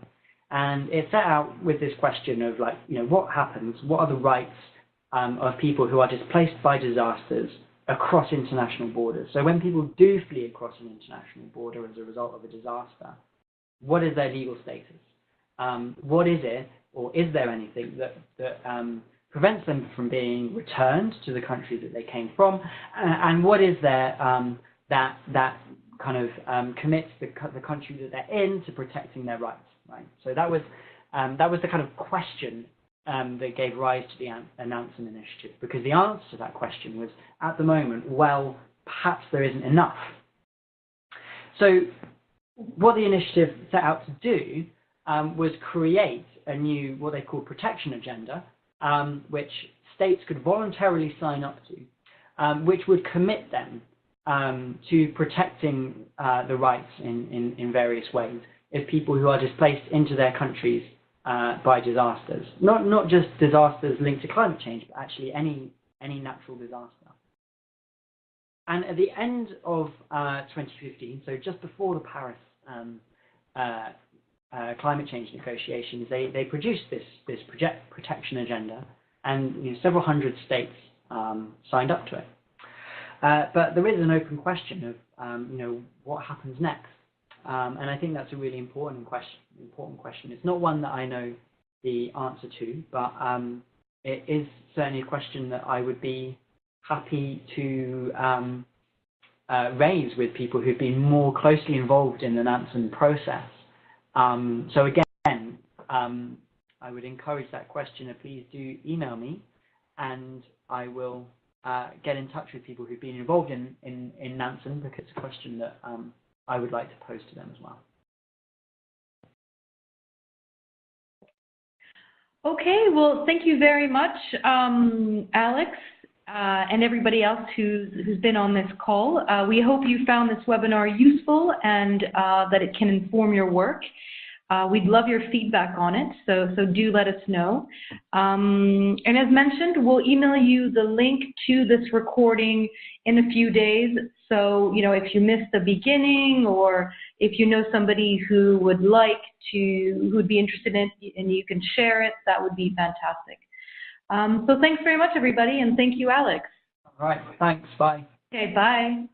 And it set out with this question of, like, you know, what happens, what are the rights of people who are displaced by disasters across international borders? So when people do flee across an international border as a result of a disaster, what is their legal status? What is it, or is there anything that prevents them from being returned to the country that they came from? And what is there that kind of commits the country that they're in to protecting their rights, right? So that was the kind of question that gave rise to the Nansen Initiative, because the answer to that question was, at the moment, well, perhaps there isn't enough. So what the initiative set out to do was create a new, what they call, protection agenda, which states could voluntarily sign up to, which would commit them to protecting the rights in various ways of people who are displaced into their countries by disasters. Not just disasters linked to climate change, but actually any natural disaster. And at the end of 2015, so just before the Paris climate change negotiations, they produced this protection agenda, and, you know, several hundred states signed up to it. But there is an open question of, you know, what happens next, and I think that's a really important question. It's not one that I know the answer to, but it is certainly a question that I would be happy to raise with people who've been more closely involved in the Nansen process. So again, I would encourage that question. Please do email me, and I will get in touch with people who've been involved in Nansen, because it's a question that I would like to pose to them as well. Okay, well, thank you very much, Alex, and everybody else who's been on this call. We hope you found this webinar useful and that it can inform your work. We'd love your feedback on it, so do let us know. And as mentioned, we'll email you the link to this recording in a few days. So, you know, if you missed the beginning, or if you know somebody who would who'd be interested in it, and you can share it, that would be fantastic. So thanks very much, everybody, and thank you, Alex. All right, thanks, bye. Okay, bye.